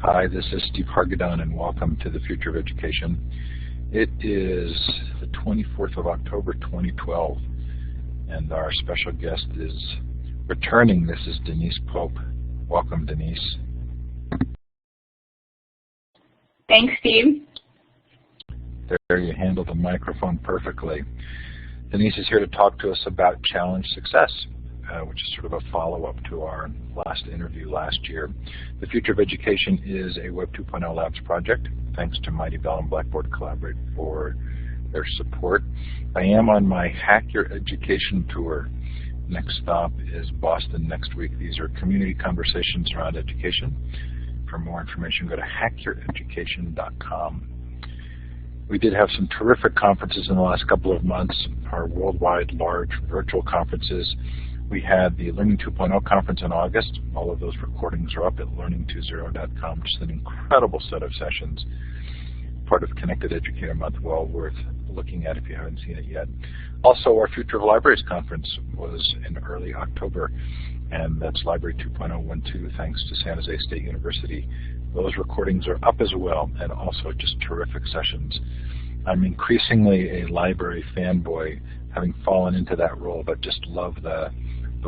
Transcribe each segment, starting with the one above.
Hi, this is Steve Hargadon, and welcome to the Future of Education. It is the 24th of October, 2012, and our special guest is returning. This is Denise Pope. Welcome, Denise. Thanks, Steve. There, you handled the microphone perfectly. Denise is here to talk to us about challenge success, which is sort of a follow-up to our last interview last year. The Future of Education is a Web 2.0 Labs project. Thanks to Mighty Bell and Blackboard Collaborate for their support. I am on my Hack Your Education tour. Next stop is Boston next week. These are community conversations around education. For more information, go to hackyoureducation.com. We did have some terrific conferences in the last couple of months, our worldwide large virtual conferences. We had the Learning 2.0 conference in August. All of those recordings are up at learning20.com. Just an incredible set of sessions, part of Connected Educator Month, well worth looking at if you haven't seen it yet. Also, our Future of Libraries conference was in early October, and that's Library 2.012, thanks to San Jose State University. Those recordings are up as well, and also just terrific sessions. I'm increasingly a library fanboy, having fallen into that role, but just love the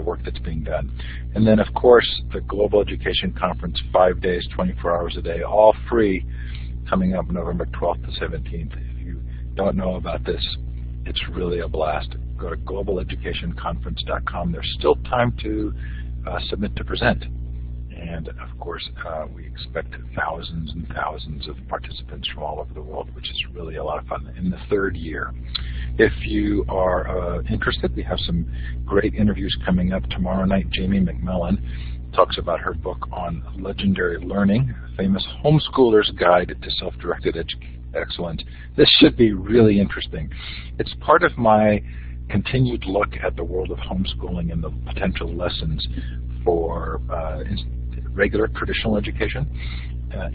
work that's being done. And then, of course, the Global Education Conference, 5 days, 24 hours a day, all free, coming up November 12th to 17th. If you don't know about this, it's really a blast. Go to globaleducationconference.com. There's still time to submit to present. And, of course, we expect thousands and thousands of participants from all over the world, which is really a lot of fun in the third year. If you are interested, we have some great interviews coming up tomorrow night. Jamie McMillan talks about her book on legendary learning, Famous Homeschooler's Guide to Self-Directed Excellence. This should be really interesting. It's part of my continued look at the world of homeschooling and the potential lessons for regular traditional education,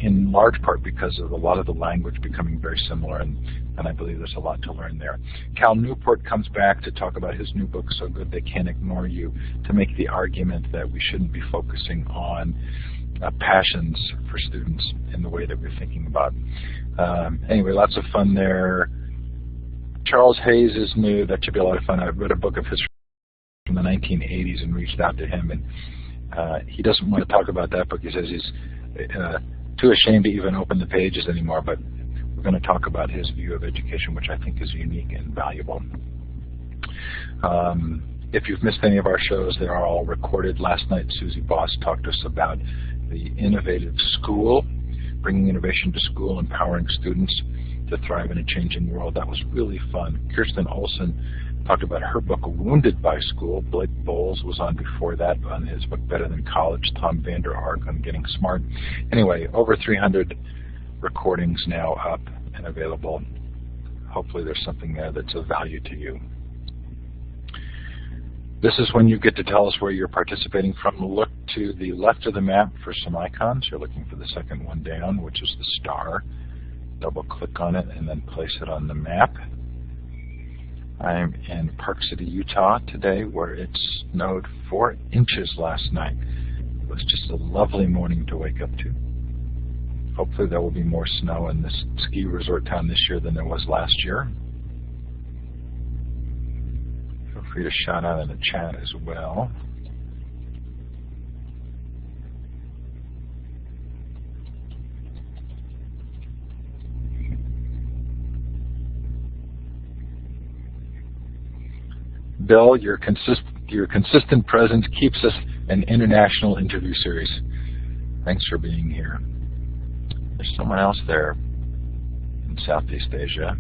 in large part because of a lot of the language becoming very similar, and I believe there's a lot to learn there. Cal Newport comes back to talk about his new book, So Good They Can't Ignore You, to make the argument that we shouldn't be focusing on passions for students in the way that we're thinking about. Anyway, lots of fun there. Charles Hayes is new. That should be a lot of fun. I read a book of his from the 1980s and reached out to him, and he doesn't want to talk about that book. He says he's too ashamed to even open the pages anymore, but we're going to talk about his view of education, which I think is unique and valuable. If you've missed any of our shows, they are all recorded. Last night, Susie Boss talked to us about the innovative school, bringing innovation to school, empowering students to thrive in a changing world. That was really fun. Kirsten Olson talked about her book, Wounded by School. Blake Bowles was on before that on his book, Better Than College. Tom Vander Ark on Getting Smart. Anyway, over 300 recordings now up and available. Hopefully there's something there that's of value to you. This is when you get to tell us where you're participating from. Look to the left of the map for some icons. You're looking for the second one down, which is the star. Double-click on it and then place it on the map. I'm in Park City, Utah today, where it snowed 4 inches last night. It was just a lovely morning to wake up to. Hopefully there will be more snow in this ski resort town this year than there was last year. Feel free to shout out in the chat as well. Bill, your consistent presence keeps us an international interview series. Thanks for being here. There's someone else there in Southeast Asia.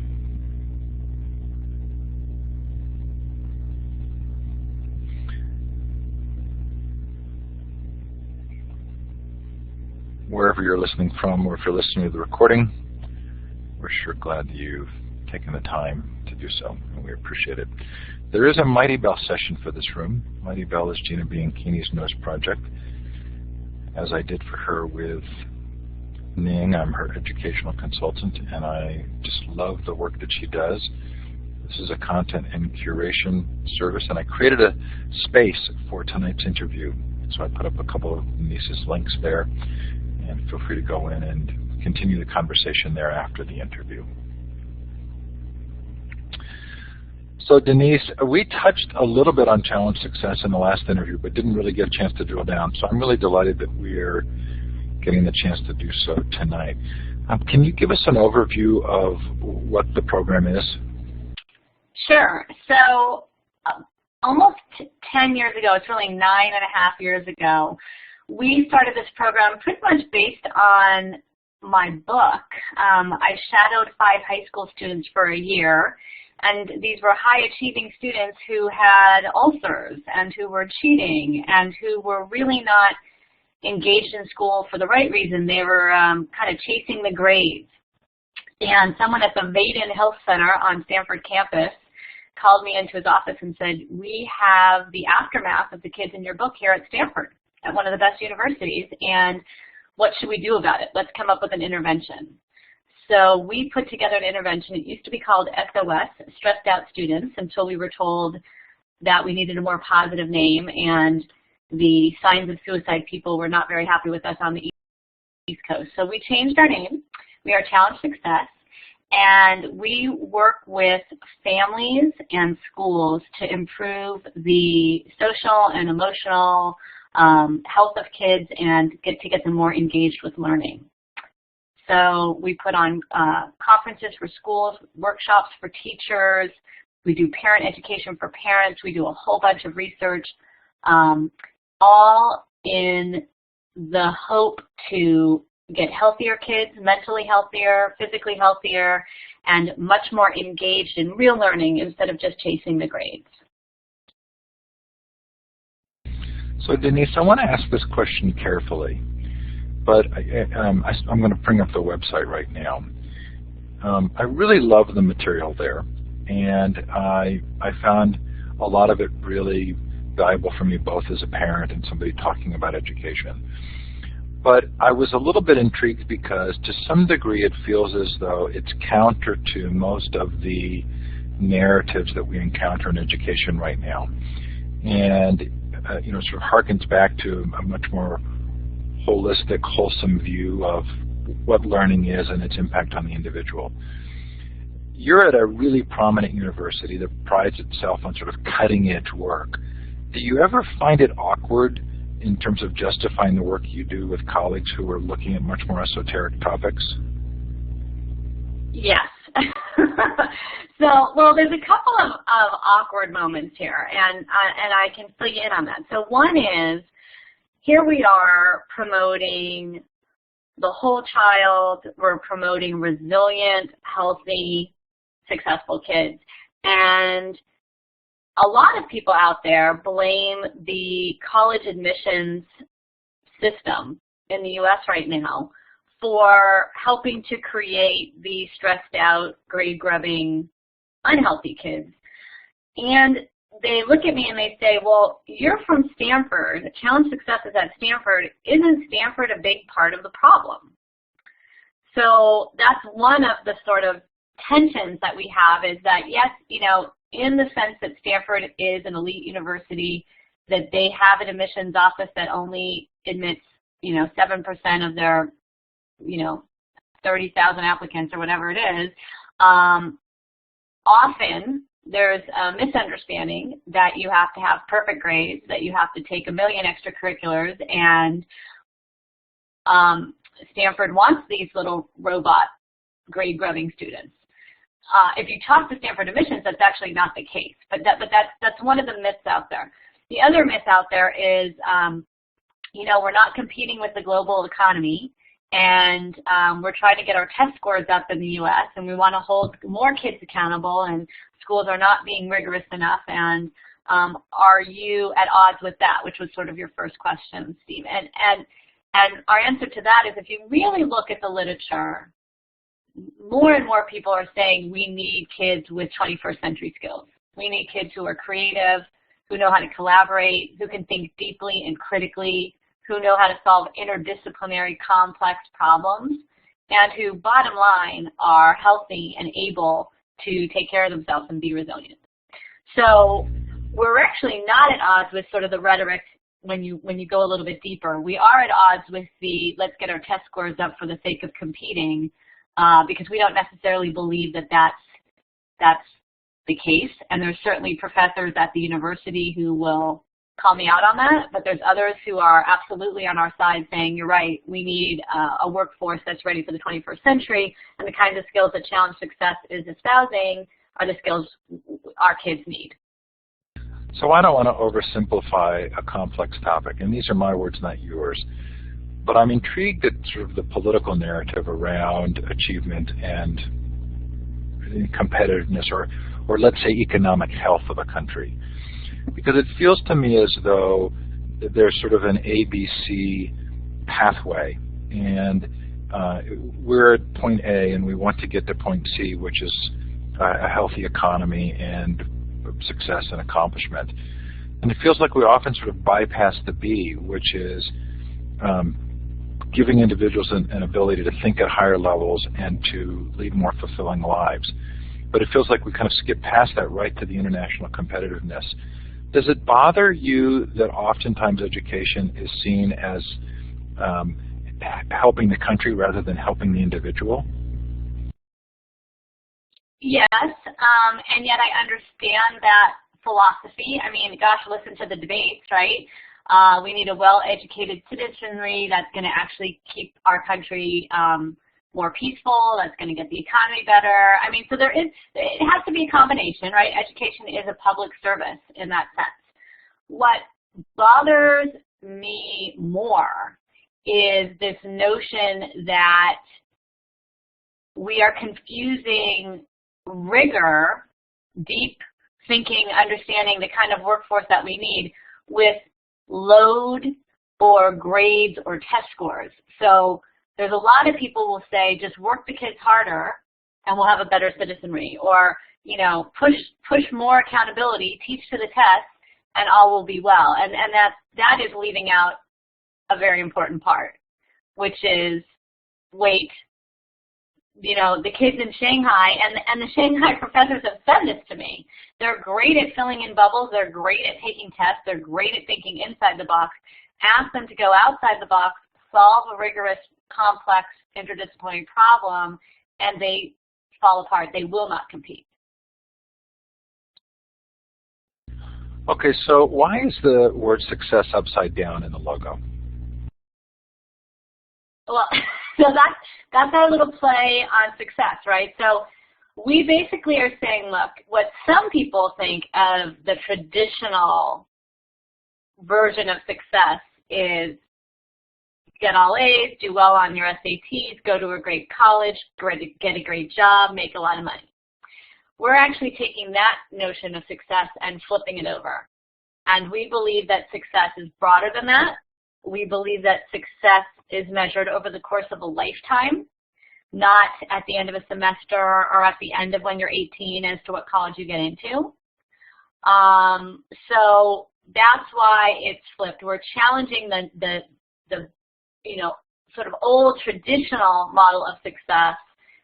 Wherever you're listening from, or if you're listening to the recording, we're sure glad that you've taken the time to do so, and we appreciate it. There is a Mighty Bell session for this room. Mighty Bell is Gina Bianchini's newest project. As I did for her with Ning, I'm her educational consultant, and I just love the work that she does. This is a content and curation service, and I created a space for tonight's interview. So I put up a couple of Denise's links there, and feel free to go in and continue the conversation there after the interview. So Denise, we touched a little bit on challenge success in the last interview, but didn't really get a chance to drill down. So I'm really delighted that we're getting the chance to do so tonight. Can you give us an overview of what the program is? Sure. So almost 10 years ago, it's really 9.5 years ago, we started this program pretty much based on my book. I shadowed 5 high school students for a year. And these were high-achieving students who had ulcers and who were cheating and who were really not engaged in school for the right reason. They were kind of chasing the grades. And someone at the Maiden Health Center on Stanford campus called me into his office and said, we have the aftermath of the kids in your book here at Stanford, at one of the best universities, and what should we do about it? Let's come up with an intervention. So we put together an intervention. It used to be called SOS, Stressed Out Students, until we were told that we needed a more positive name, and the Signs of Suicide people were not very happy with us on the East Coast. So we changed our name. We are Challenge Success, and we work with families and schools to improve the social and emotional health of kids and get them more engaged with learning. So we put on conferences for schools, workshops for teachers. We do parent education for parents. We do a whole bunch of research, all in the hope to get healthier kids, mentally healthier, physically healthier, and much more engaged in real learning instead of just chasing the grades. So Denise, I want to ask this question carefully. But I'm going to bring up the website right now. I really love the material there, and I found a lot of it really valuable for me, both as a parent and somebody talking about education. But I was a little bit intrigued because to some degree it feels as though it's counter to most of the narratives that we encounter in education right now. And sort of harkens back to a much more holistic, wholesome view of what learning is and its impact on the individual. You're at a really prominent university that prides itself on sort of cutting-edge work. Do you ever find it awkward in terms of justifying the work you do with colleagues who are looking at much more esoteric topics? Yes. Well, there's a couple of awkward moments here, and I can fill you in on that. So one is, here we are promoting the whole child. We're promoting resilient, healthy, successful kids. And a lot of people out there blame the college admissions system in the U.S. right now for helping to create the stressed out, grade-grubbing, unhealthy kids. And they look at me and they say, well, you're from Stanford. Challenge Success is at Stanford. Isn't Stanford a big part of the problem? So that's one of the sort of tensions that we have, is that, yes, in the sense that Stanford is an elite university, that they have an admissions office that only admits, 7% of their, 30,000 applicants or whatever it is. Often there's a misunderstanding that you have to have perfect grades, that you have to take 1 million extracurriculars, and Stanford wants these little robot grade-grubbing students. If you talk to Stanford admissions, that's actually not the case, but that's one of the myths out there. The other myth out there is, we're not competing with the global economy, and we're trying to get our test scores up in the U.S., and we want to hold more kids accountable, and schools are not being rigorous enough, and are you at odds with that, which was sort of your first question, Steve. And our answer to that is, if you really look at the literature, more and more people are saying we need kids with 21st century skills. We need kids who are creative, who know how to collaborate, who can think deeply and critically, who know how to solve interdisciplinary complex problems, and who, bottom line, are healthy and able to take care of themselves and be resilient. So we're actually not at odds with sort of the rhetoric when you go a little bit deeper. We are at odds with the let's get our test scores up for the sake of competing, because we don't necessarily believe that that's the case. And there's certainly professors at the university who will call me out on that, but there's others who are absolutely on our side saying, you're right, we need a workforce that's ready for the 21st century, and the kinds of skills that Challenge Success is espousing are the skills our kids need. So I don't want to oversimplify a complex topic, and these are my words, not yours, but I'm intrigued at sort of the political narrative around achievement and competitiveness, or let's say economic health of a country. Because it feels to me as though there's sort of an ABC pathway, and we're at point A and we want to get to point C, which is a healthy economy and success and accomplishment. And it feels like we often sort of bypass the B, which is giving individuals an ability to think at higher levels and to lead more fulfilling lives. But it feels like we kind of skip past that right to the international competitiveness. Does it bother you that oftentimes education is seen as helping the country rather than helping the individual? Yes, and yet I understand that philosophy. I mean, gosh, listen to the debates, right? We need a well-educated citizenry that's going to actually keep our country more peaceful, that's going to get the economy better. I mean, so it has to be a combination, right? Education is a public service in that sense. What bothers me more is this notion that we are confusing rigor, deep thinking, understanding the kind of workforce that we need with load or grades or test scores. So there's a lot of people who will say, just work the kids harder and we'll have a better citizenry. Or, you know, push more accountability, teach to the test, and all will be well. And that is leaving out a very important part, which is, wait, you know, the kids in Shanghai, and the Shanghai professors have said this to me. They're great at filling in bubbles. They're great at taking tests. They're great at thinking inside the box. Ask them to go outside the box, solve a rigorous, complex, interdisciplinary problem, and they fall apart. They will not compete. Okay, so why is the word success upside down in the logo? Well, so that's our little play on success, right? So we basically are saying, look, what some people think of the traditional version of success is get all A's, do well on your SATs, go to a great college, get a great job, make a lot of money. We're actually taking that notion of success and flipping it over. And we believe that success is broader than that. We believe that success is measured over the course of a lifetime, not at the end of a semester or at the end of when you're 18 as to what college you get into. So that's why it's flipped. We're challenging the you know, sort of old traditional model of success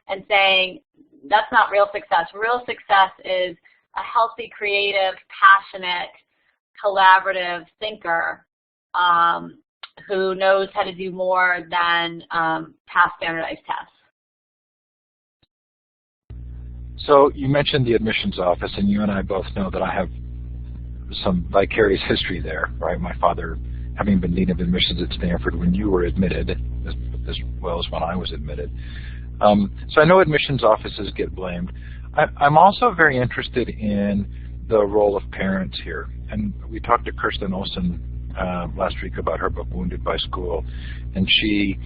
and saying that's not real success. Real success is a healthy, creative, passionate, collaborative thinker who knows how to do more than pass standardized tests. So you mentioned the admissions office, and you and I both know that I have some vicarious history there, right? My father having been dean of admissions at Stanford when you were admitted, as well as when I was admitted. So I know admissions offices get blamed. I'm also very interested in the role of parents here. And we talked to Kirsten Olsen last week about her book, Wounded by School, and she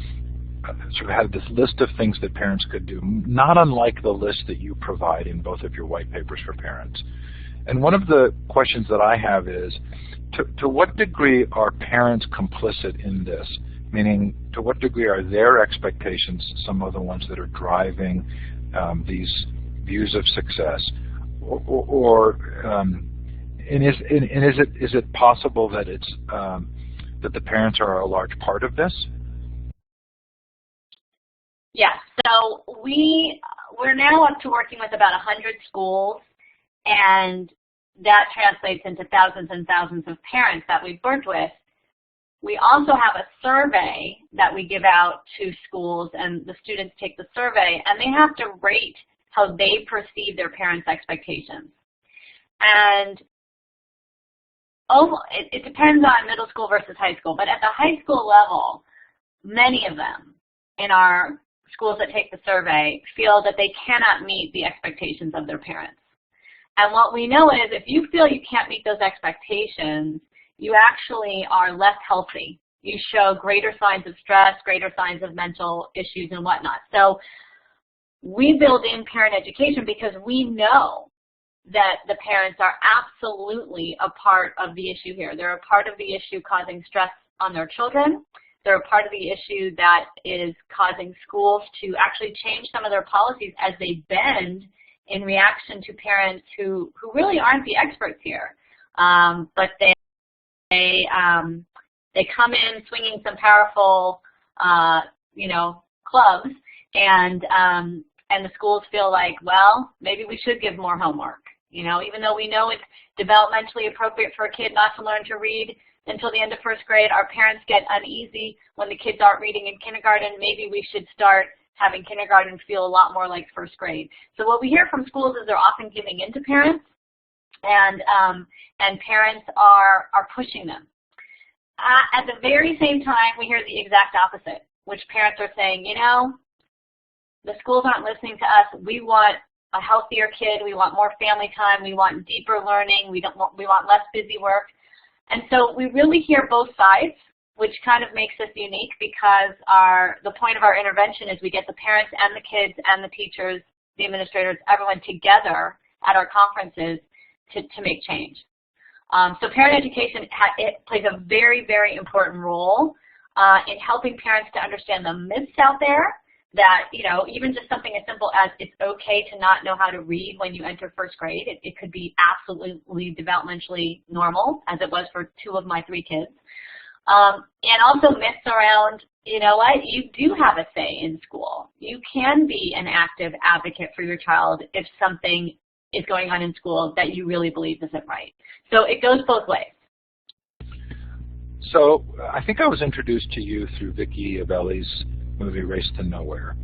sort of had this list of things that parents could do, not unlike the list that you provide in both of your white papers for parents. And one of the questions that I have is, to what degree are parents complicit in this? Meaning, to what degree are their expectations some of the ones that are driving these views of success? And is it possible that it's that the parents are a large part of this? Yes. So we're now up to working with about 100 schools, and that translates into thousands and thousands of parents that we've worked with. We also have a survey that we give out to schools, and the students take the survey, and they have to rate how they perceive their parents' expectations. And it depends on middle school versus high school, but at the high school level, many of them in our schools that take the survey feel that they cannot meet the expectations of their parents. And what we know is if you feel you can't meet those expectations, you actually are less healthy. You show greater signs of stress, greater signs of mental issues and whatnot. So we build in parent education because we know that the parents are absolutely a part of the issue here. They're a part of the issue causing stress on their children. They're a part of the issue that is causing schools to actually change some of their policies as they bend in reaction to parents who really aren't the experts here. But they come in swinging some powerful, clubs, and the schools feel like, well, maybe we should give more homework. Even though we know it's developmentally appropriate for a kid not to learn to read until the end of first grade, our parents get uneasy when the kids aren't reading in kindergarten. Maybe we should start having kindergarten feel a lot more like first grade. So what we hear from schools is they're often giving in to parents, and parents are pushing them. At the very same time, we hear the exact opposite, which parents are saying, the schools aren't listening to us. We want a healthier kid. We want more family time. We want deeper learning. We want less busy work. And so we really hear both sides, which kind of makes us unique because the point of our intervention is we get the parents and the kids and the teachers, the administrators, everyone together at our conferences to make change. So parent education, it plays a very, very important role in helping parents to understand the myths out there that, even just something as simple as it's okay to not know how to read when you enter first grade. It could be absolutely developmentally normal, as it was for 2 of my 3 kids. And also myths around, you do have a say in school. You can be an active advocate for your child if something is going on in school that you really believe isn't right. So it goes both ways. So I think I was introduced to you through Vicki Abelli's movie Race to Nowhere,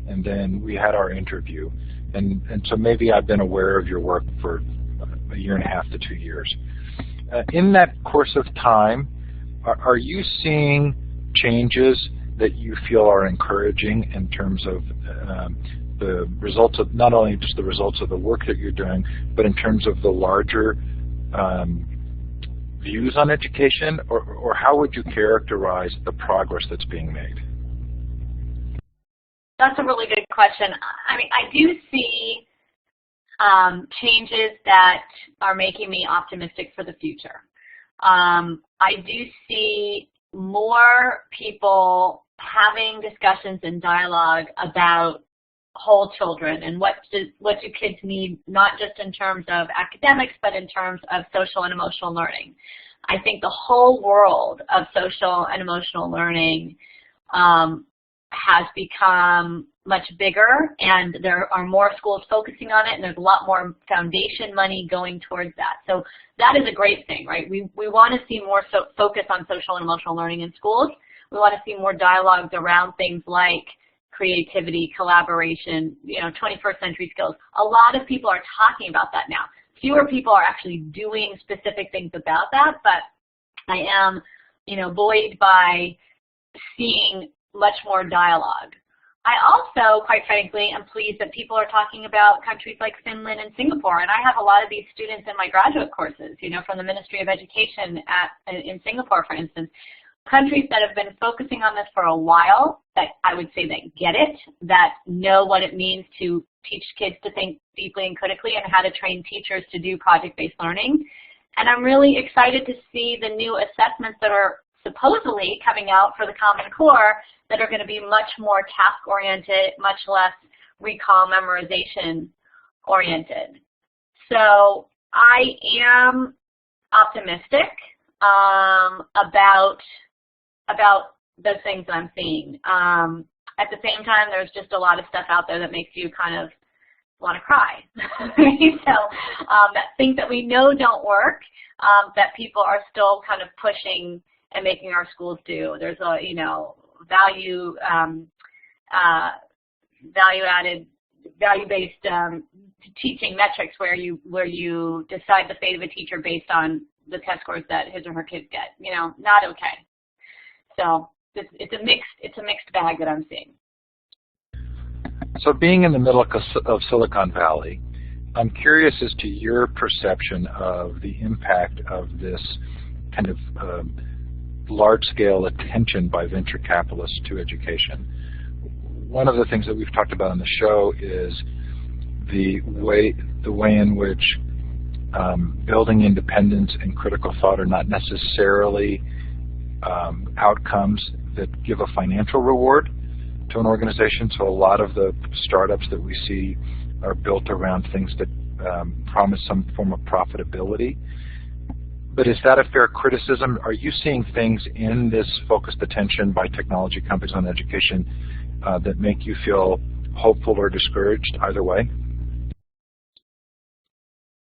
and then we had our interview, and so maybe I've been aware of your work for 1.5 years to 2 years. In that course of time, are you seeing changes that you feel are encouraging in terms of the results of not only just the results of the work that you're doing, but in terms of the larger views on education, or how would you characterize the progress that's being made? That's a really good question. I mean, I do see changes that are making me optimistic for the future. I do see more people having discussions and dialogue about whole children and what do kids need, not just in terms of academics, but in terms of social and emotional learning. I think the whole world of social and emotional learning has become much bigger, and there are more schools focusing on it, and there's a lot more foundation money going towards that. So that is a great thing, right? We want to see more focus on social and emotional learning in schools. We want to see more dialogues around things like creativity, collaboration, 21st century skills. A lot of people are talking about that now. Fewer people are actually doing specific things about that, but I am, buoyed by seeing much more dialogue. I also, quite frankly, am pleased that people are talking about countries like Finland and Singapore, and I have a lot of these students in my graduate courses, from the Ministry of Education in Singapore, for instance, countries that have been focusing on this for a while, that I would say that get it, that know what it means to teach kids to think deeply and critically, and how to train teachers to do project-based learning. And I'm really excited to see the new assessments that are supposedly coming out for the Common Core that are going to be much more task-oriented, much less recall memorization-oriented. So I am optimistic about the things I'm seeing. At the same time, there's just a lot of stuff out there that makes you kind of want to cry. So things that we know don't work, that people are still kind of pushing and making our schools do. There's a, value-based teaching metrics where you decide the fate of a teacher based on the test scores that his or her kids get. Not okay. So it's a mixed bag that I'm seeing. So being in the middle of Silicon Valley, I'm curious as to your perception of the impact of this kind of large-scale attention by venture capitalists to education. One of the things that we've talked about on the show is the way in which building independence and critical thought are not necessarily outcomes that give a financial reward to an organization. So a lot of the startups that we see are built around things that promise some form of profitability. But is that a fair criticism? Are you seeing things in this focused attention by technology companies on education that make you feel hopeful or discouraged either way?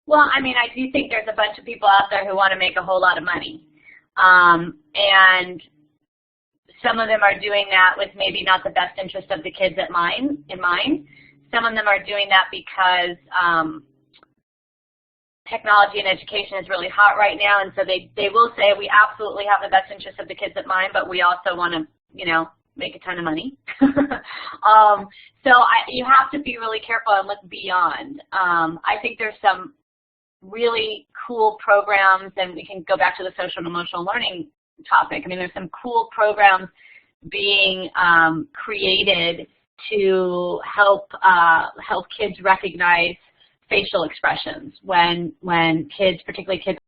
Well, I mean, I do think there's a bunch of people out there who want to make a whole lot of money. And some of them are doing that with maybe not the best interest of the kids in mind. Some of them are doing that because technology and education is really hot right now, and so they will say we absolutely have the best interest of the kids in mind, but we also want to, make a ton of money. So you have to be really careful and look beyond. I think there's some really cool programs, and we can go back to the social and emotional learning topic. I mean, there's some cool programs being created to help kids recognize facial expressions when kids, particularly kids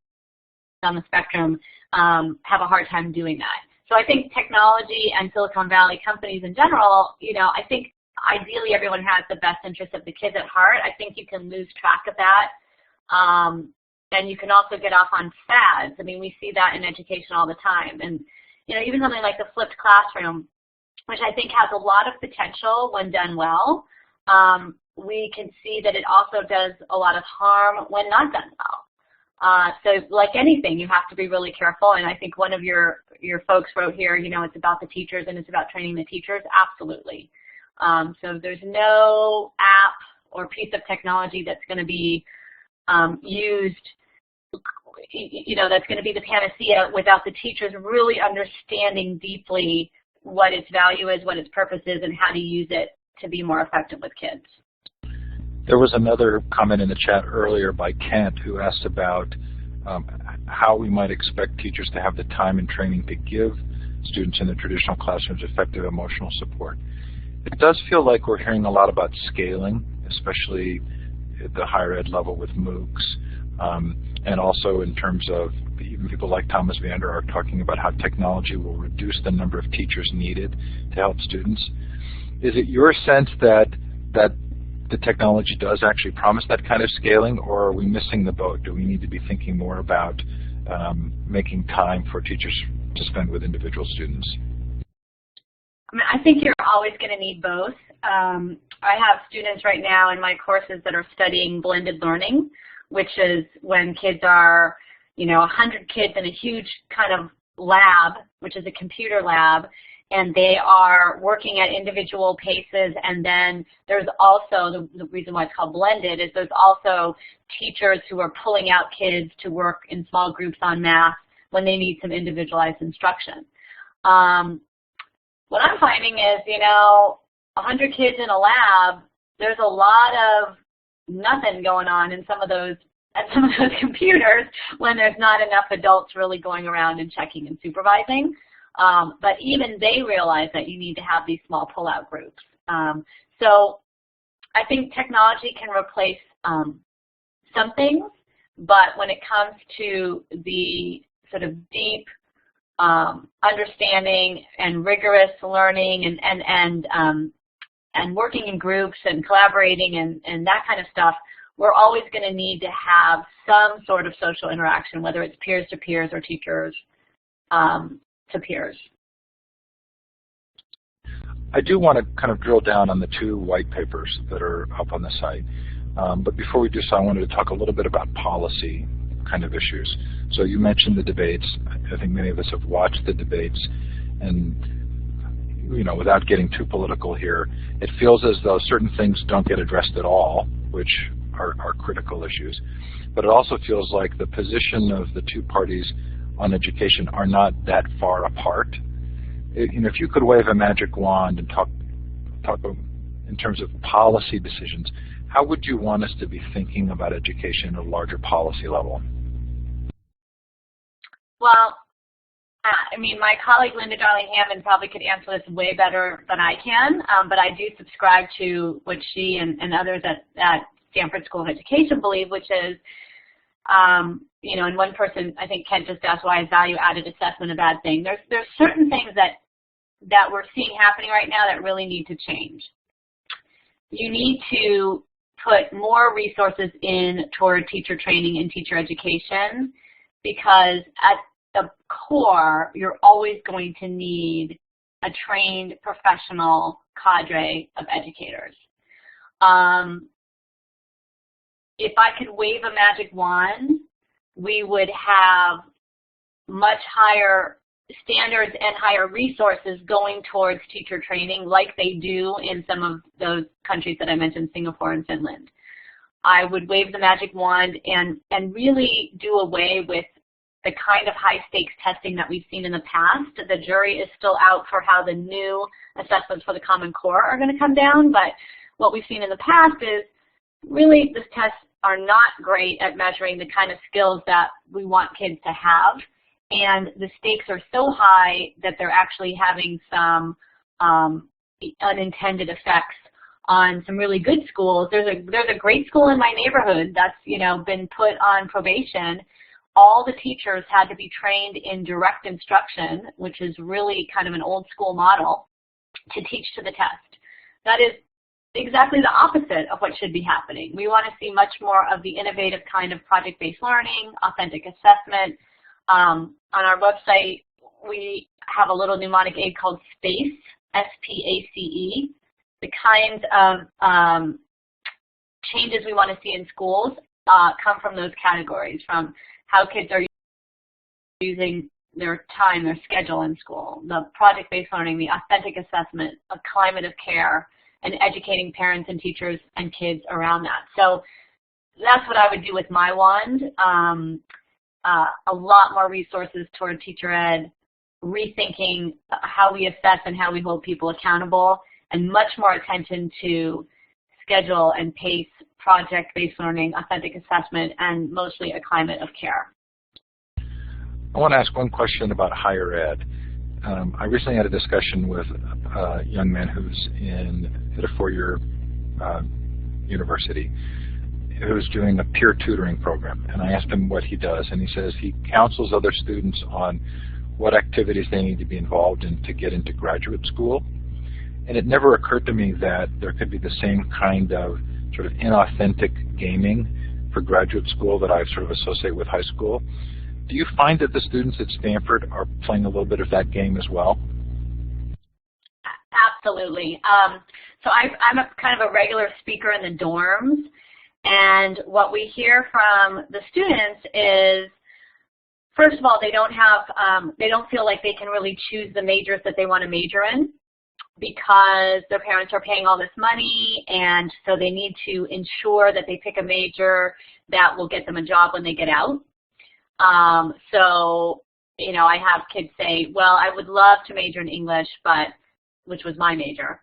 on the spectrum, have a hard time doing that. So I think technology and Silicon Valley companies in general, I think ideally everyone has the best interest of the kids at heart. I think you can lose track of that. And you can also get off on fads. I mean, we see that in education all the time. And, even something like the flipped classroom, which I think has a lot of potential when done well, we can see that it also does a lot of harm when not done well. So like anything, you have to be really careful. And I think one of your folks wrote here, it's about the teachers and it's about training the teachers. Absolutely. So there's no app or piece of technology that's going to be used, that's going to be the panacea without the teachers really understanding deeply what its value is, what its purpose is, and how to use it to be more effective with kids. There was another comment in the chat earlier by Kent who asked about how we might expect teachers to have the time and training to give students in the traditional classrooms effective emotional support. It does feel like we're hearing a lot about scaling, especially at the higher ed level with MOOCs, and also in terms of even people like Thomas Vander are talking about how technology will reduce the number of teachers needed to help students. Is it your sense that the technology does actually promise that kind of scaling, or are we missing the boat? Do we need to be thinking more about making time for teachers to spend with individual students? I mean, I think you're always going to need both. I have students right now in my courses that are studying blended learning, which is when kids are, 100 kids in a huge kind of lab, which is a computer lab, and they are working at individual paces, and then there's also, the reason why it's called blended is there's also teachers who are pulling out kids to work in small groups on math when they need some individualized instruction. What I'm finding is, 100 kids in a lab, there's a lot of nothing going on in some of those computers when there's not enough adults really going around and checking and supervising. But even they realize that you need to have these small pull-out groups. So I think technology can replace some things, but when it comes to the sort of deep understanding and rigorous learning and working in groups and collaborating and that kind of stuff, we're always going to need to have some sort of social interaction, whether it's peers to peers or teachers to peers. I do want to kind of drill down on the two white papers that are up on the site. But before we do so, I wanted to talk a little bit about policy, kind of issues. So you mentioned the debates. I think many of us have watched the debates, and without getting too political here, it feels as though certain things don't get addressed at all, which are critical issues. But it also feels like the position of the two parties on education are not that far apart. If you could wave a magic wand and talk in terms of policy decisions, how would you want us to be thinking about education at a larger policy level? Well, my colleague Linda Darling-Hammond probably could answer this way better than I can, but I do subscribe to what she and others at Stanford School of Education believe, which is, and one person, I think Kent just asked, why is value-added assessment a bad thing? There's certain things that we're seeing happening right now that really need to change. You need to put more resources in toward teacher training and teacher education, because at the core, you're always going to need a trained professional cadre of educators. If I could wave a magic wand, we would have much higher standards and higher resources going towards teacher training like they do in some of those countries that I mentioned, Singapore and Finland. I would wave the magic wand and really do away with the kind of high-stakes testing that we've seen in the past. The jury is still out for how the new assessments for the Common Core are going to come down, but what we've seen in the past is really these tests are not great at measuring the kind of skills that we want kids to have, and the stakes are so high that they're actually having some unintended effects on some really good schools. There's a great school in my neighborhood that's been put on probation. All the teachers had to be trained in direct instruction, which is really kind of an old school model, to teach to the test. That is exactly the opposite of what should be happening. We want to see much more of the innovative kind of project-based learning, authentic assessment. On our website, we have a little mnemonic aid called SPACE, S-P-A-C-E. The kinds of changes we want to see in schools come from those categories, from how kids are using their time, their schedule in school, the project-based learning, the authentic assessment, a climate of care, and educating parents and teachers and kids around that. So that's what I would do with my wand. A lot more resources toward teacher ed, rethinking how we assess and how we hold people accountable, and much more attention to schedule and pace, project-based learning, authentic assessment, and mostly a climate of care. I want to ask one question about higher ed. I recently had a discussion with a young man who's at a four-year university who's doing a peer tutoring program, and I asked him what he does, and he says he counsels other students on what activities they need to be involved in to get into graduate school. And it never occurred to me that there could be the same kind of sort of inauthentic gaming for graduate school that I sort of associate with high school. Do you find that the students at Stanford are playing a little bit of that game as well? Absolutely. So I'm a kind of a regular speaker in the dorms, and what we hear from the students is, first of all, they don't feel like they can really choose the majors that they want to major in, because their parents are paying all this money, and so they need to ensure that they pick a major that will get them a job when they get out. So, I have kids say, well, I would love to major in English, which was my major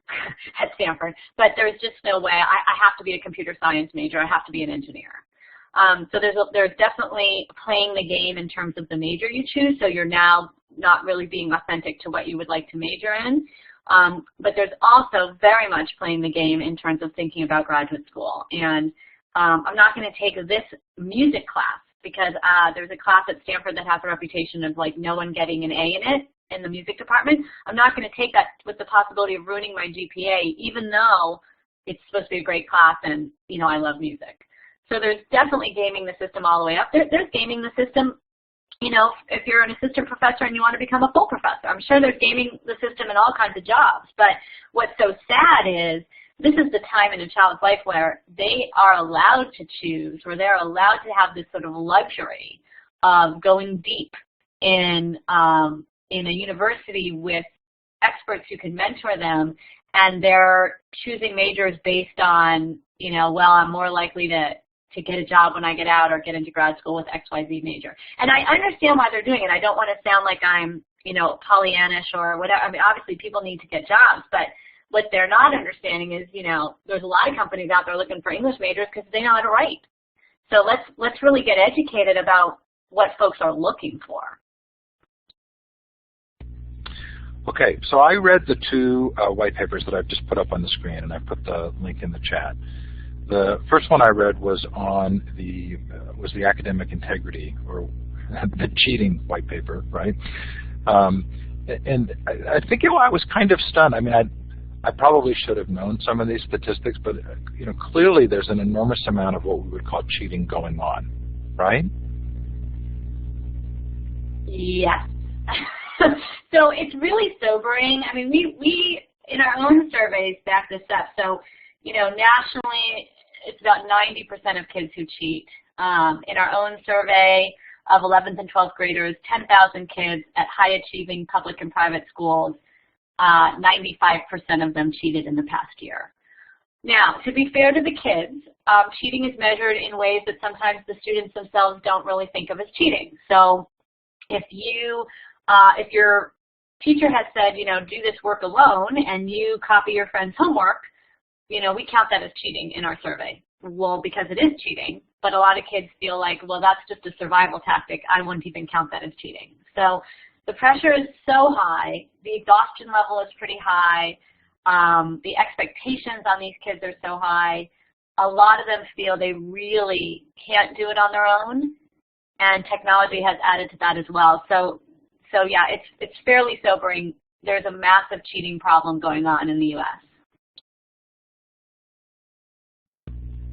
at Stanford, but there's just no way. I have to be a computer science major. I have to be an engineer. So there's definitely playing the game in terms of the major you choose, so you're now not really being authentic to what you would like to major in. But there's also very much playing the game in terms of thinking about graduate school. And I'm not going to take this music class because there's a class at Stanford that has a reputation of like no one getting an A in it in the music department. I'm not going to take that with the possibility of ruining my GPA, even though it's supposed to be a great class and, I love music. So there's definitely gaming the system all the way up. There's gaming the system, if you're an assistant professor and you want to become a full professor. I'm sure there's gaming the system in all kinds of jobs. But what's so sad is this is the time in a child's life where they are allowed to choose, or they're allowed to have this sort of luxury of going deep in a university with experts who can mentor them, and they're choosing majors based on, you know, well, I'm more likely to get a job when I get out or get into grad school with XYZ major. And I understand why they're doing it. I don't want to sound like I'm, you know, Pollyannish or whatever. I mean, obviously people need to get jobs, but what they're not understanding is, you know, there's a lot of companies out there looking for English majors because they know how to write. So let's really get educated about what folks are looking for. Okay, so I read the two white papers that I've just put up on the screen, and I put the link in the chat. The first one I read was on the academic integrity, or the cheating white paper, right? And I think, you know, I was kind of stunned. I mean, I probably should have known some of these statistics, but, you know, clearly there's an enormous amount of what we would call cheating going on, right? Yes. So it's really sobering. I mean, we in our own surveys back this up. So, you know, nationally, it's about 90% of kids who cheat. In our own survey of 11th and 12th graders, 10,000 kids at high-achieving public and private schools, 95% of them cheated in the past year. Now, to be fair to the kids, cheating is measured in ways that sometimes the students themselves don't really think of as cheating. So if your teacher has said, you know, do this work alone, and you copy your friend's homework, you know, we count that as cheating in our survey. Well, because it is cheating, but a lot of kids feel like, well, that's just a survival tactic. I wouldn't even count that as cheating. So the pressure is so high. The exhaustion level is pretty high. The expectations on these kids are so high. A lot of them feel they really can't do it on their own, and technology has added to that as well. So yeah, it's fairly sobering. There's a massive cheating problem going on in the U.S.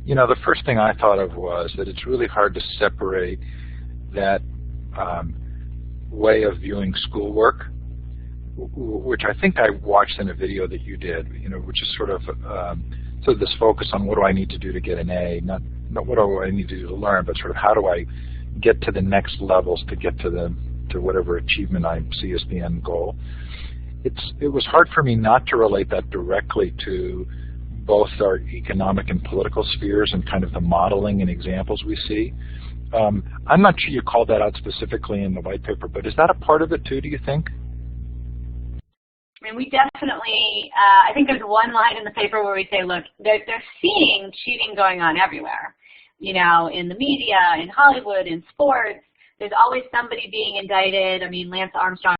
You know, the first thing I thought of was that it's really hard to separate that way of viewing schoolwork, which I think I watched in a video that you did, you know, which is sort of this focus on what do I need to do to get an A, not what do I need to do to learn, but sort of how do I get to the next levels to get to whatever achievement I see as the end goal. It was hard for me not to relate that directly to both our economic and political spheres and kind of the modeling and examples we see. I'm not sure you called that out specifically in the white paper, but is that a part of it too, do you think? I mean, we definitely, I think there's one line in the paper where we say, look, they're seeing cheating going on everywhere. You know, in the media, in Hollywood, in sports, there's always somebody being indicted. I mean, Lance Armstrong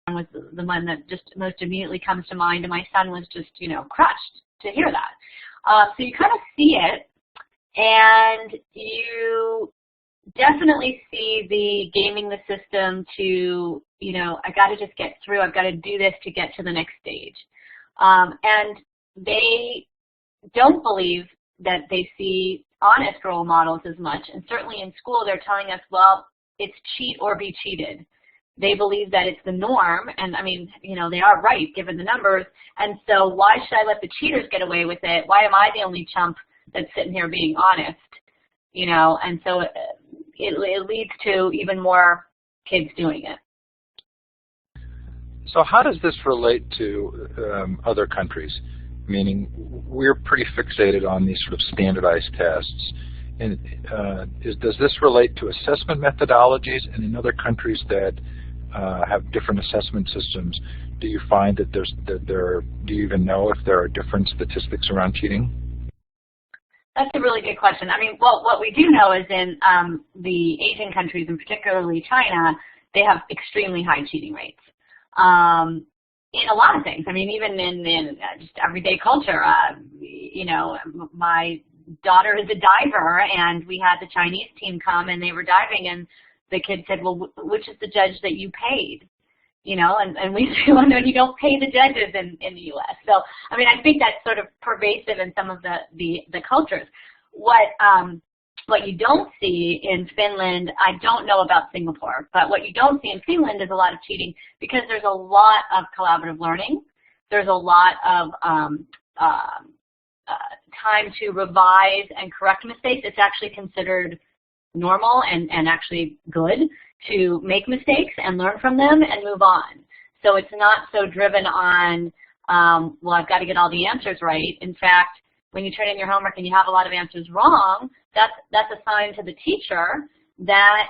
was the one that just most immediately comes to mind, and my son was just, you know, crushed to hear that. So you kind of see it, and you definitely see the gaming the system to, you know, I got to just get through, I've got to do this to get to the next stage. And they don't believe that they see honest role models as much, and certainly in school they're telling us, well, it's cheat or be cheated. They believe that it's the norm, and I mean, you know, they are right given the numbers, and so why should I let the cheaters get away with it? Why am I the only chump that's sitting here being honest? You know, and so it leads to even more kids doing it. So how does this relate to other countries? Meaning, we're pretty fixated on these sort of standardized tests. And does this relate to assessment methodologies? And in other countries that have different assessment systems, do you find that do you even know if there are different statistics around cheating? That's a really good question. I mean, well, what we do know is in the Asian countries, and particularly China, they have extremely high cheating rates. In a lot of things. I mean, even in just everyday culture, you know, my daughter is a diver, and we had the Chinese team come, and they were diving, and the kid said, well, which is the judge that you paid? You know, and we say, well, no, you don't pay the judges in the U.S. So, I mean, I think that's sort of pervasive in some of the cultures. What you don't see in Finland, I don't know about Singapore, but what you don't see in Finland is a lot of cheating because there's a lot of collaborative learning. There's a lot of time to revise and correct mistakes. It's actually considered normal and actually good to make mistakes and learn from them and move on. So it's not so driven on, well, I've got to get all the answers right. In fact, when you turn in your homework and you have a lot of answers wrong, that's a sign to the teacher that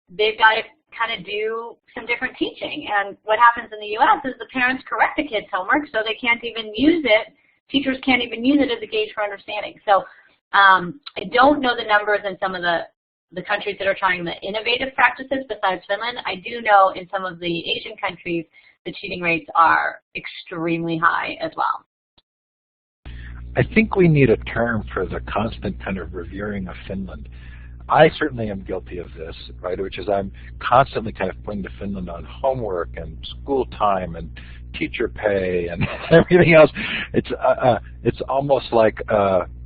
they've got to kind of do some different teaching. And what happens in the U.S. is the parents correct the kids' homework, so they can't even use it. Teachers can't even use it as a gauge for understanding. So I don't know the numbers in some of the countries that are trying the innovative practices besides Finland. I do know in some of the Asian countries, the cheating rates are extremely high as well. I think we need a term for the constant kind of reviewing of Finland. I certainly am guilty of this, right, which is I'm constantly kind of pointing to Finland on homework and school time and teacher pay and everything else. It's almost like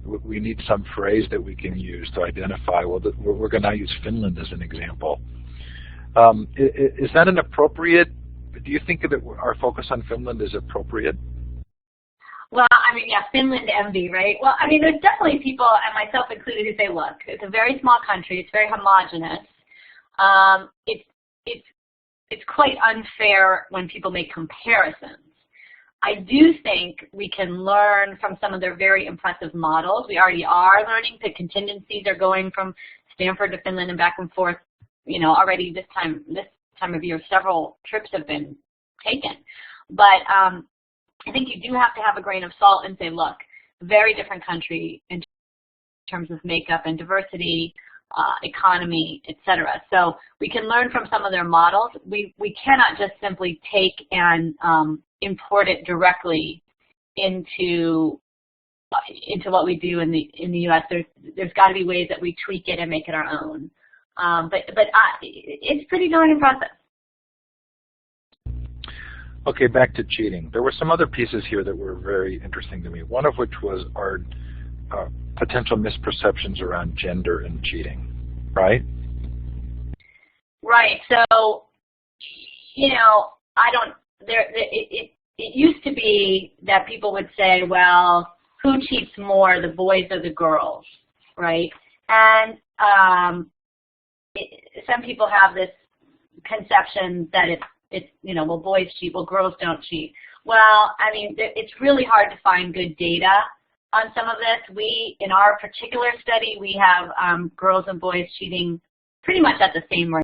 we need some phrase that we can use to identify, well, we're going to use Finland as an example. Is that an appropriate, do you think that our focus on Finland is appropriate? Well, I mean, yeah, Finland envy, right? Well, I mean, there's definitely people, and myself included, who say, look, it's a very small country, it's very homogenous. It's quite unfair when people make comparisons. I do think we can learn from some of their very impressive models. We already are learning. The contingencies are going from Stanford to Finland and back and forth. You know, already this time of year, several trips have been taken. But I think you do have to have a grain of salt and say, look, very different country in terms of makeup and diversity, economy, etc. So we can learn from some of their models. We cannot just simply take and import it directly into what we do in the U.S. There's got to be ways that we tweak it and make it our own. But it's pretty darn impressive. Okay, back to cheating. There were some other pieces here that were very interesting to me, one of which was our potential misperceptions around gender and cheating, right? Right. So, you know, it used to be that people would say, well, who cheats more, the boys or the girls, right? And some people have this conception that it's, you know, well, boys cheat, well, girls don't cheat. Well, I mean, it's really hard to find good data on some of this. In our particular study, we have girls and boys cheating pretty much at the same rate.